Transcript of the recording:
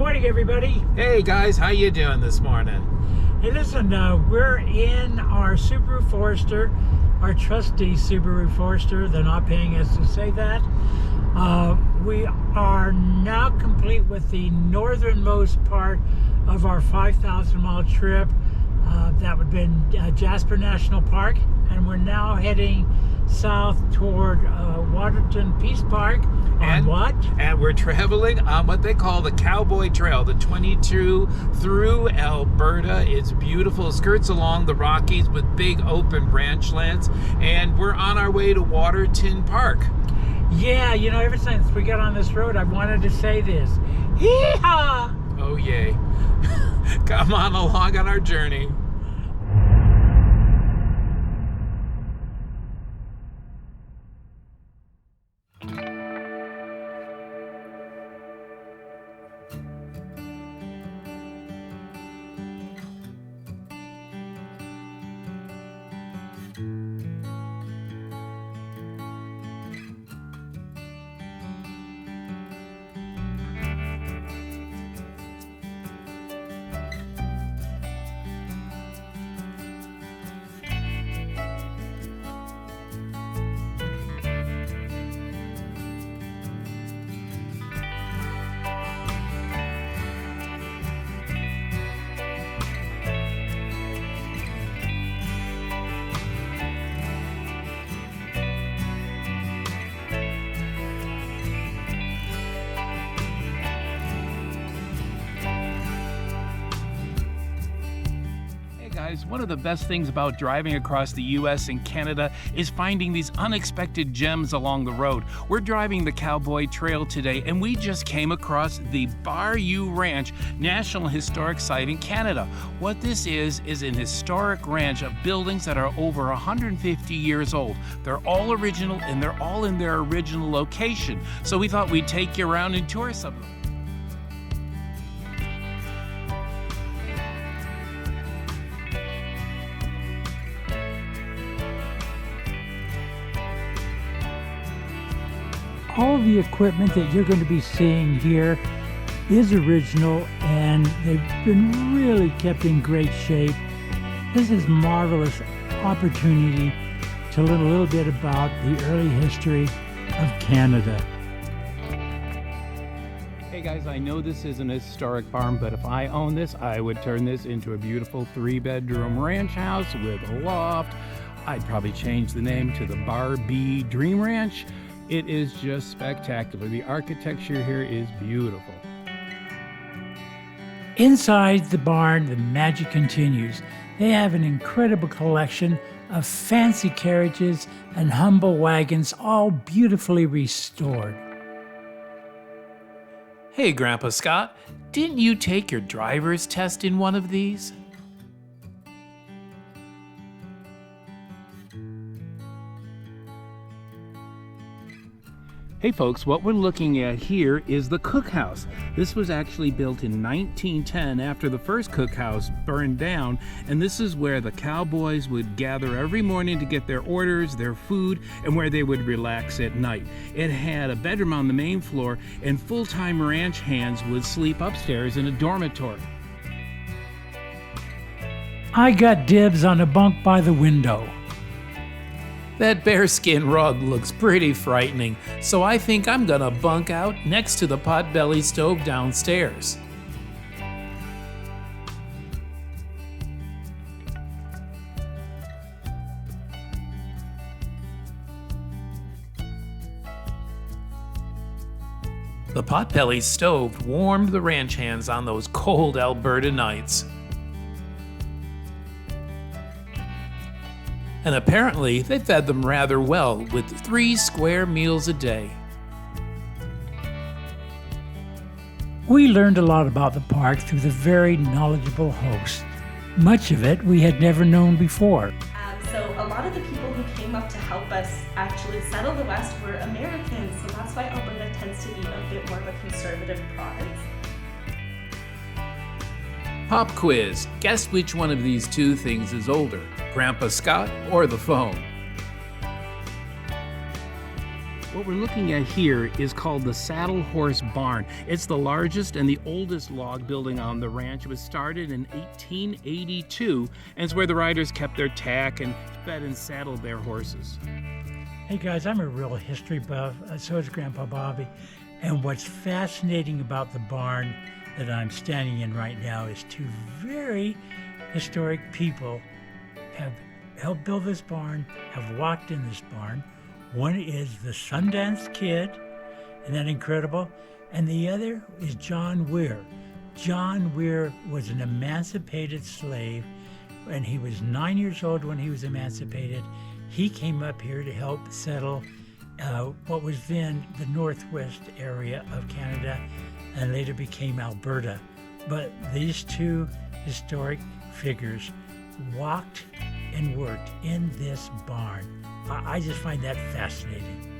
morning, everybody. Hey guys, how you doing this morning? Hey, listen, we're in our Subaru Forester, our trusty Subaru Forester. They're not paying us to say that. We are now complete with the northernmost part of our 5,000-mile trip. That would have been Jasper National Park, and we're now heading south toward Waterton Peace Park. And we're traveling on what they call the Cowboy Trail, the 22 through Alberta. It's beautiful, skirts along the Rockies with big open ranchlands, and we're on our way to Waterton Park. Yeah, you know, ever since we got on this road, I've wanted to say this. Hee-haw! Oh, yay. Come on along on our journey. One of the best things about driving across the U.S. and Canada is finding these unexpected gems along the road. We're driving the Cowboy Trail today, and we just came across the Bayou Ranch National Historic Site in Canada. What this is an historic ranch of buildings that are over 150 years old. They're all original, and they're all in their original location. So we thought we'd take you around and tour some of them. All the equipment that you're going to be seeing here is original, and they've been really kept in great shape. This is a marvelous opportunity to learn a little bit about the early history of Canada. Hey guys, I know this is an historic farm, but if I owned this, I would turn this into a beautiful 3-bedroom ranch house with a loft. I'd probably change the name to the Barbie Dream Ranch. It is just spectacular. The architecture here is beautiful. Inside the barn, the magic continues. They have an incredible collection of fancy carriages and humble wagons, all beautifully restored. Hey, Grandpa Scott, didn't you take your driver's test in one of these? Hey folks, what we're looking at here is the cookhouse. This was actually built in 1910 after the first cookhouse burned down, and this is where the cowboys would gather every morning to get their orders, their food, and where they would relax at night. It had a bedroom on the main floor, and full-time ranch hands would sleep upstairs in a dormitory. I got dibs on a bunk by the window. That bearskin rug looks pretty frightening, so I think I'm gonna bunk out next to the potbelly stove downstairs. The potbelly stove warmed the ranch hands on those cold Alberta nights. And apparently they fed them rather well with 3 square meals a day. We learned a lot about the park through the very knowledgeable host. Much of it we had never known before. So a lot of the people who came up to help us actually settle the West were Americans, so that's why Alberta tends to be a bit more of a conservative province. Pop quiz. Guess which one of these two things is older, Grandpa Scott or the phone? What we're looking at here is called the Saddle Horse Barn. It's the largest and the oldest log building on the ranch. It was started in 1882, and it's where the riders kept their tack and fed and saddled their horses. Hey guys, I'm a real history buff, so is Grandpa Bobby. And what's fascinating about the barn that I'm standing in right now is two very historic people have helped build this barn, have walked in this barn. One is the Sundance Kid, isn't that incredible? And the other is John Weir. John Weir was an emancipated slave, and he was 9 years old when he was emancipated. He came up here to help settle what was then the northwest area of Canada and later became Alberta. But these two historic figures walked and worked in this barn. I just find that fascinating.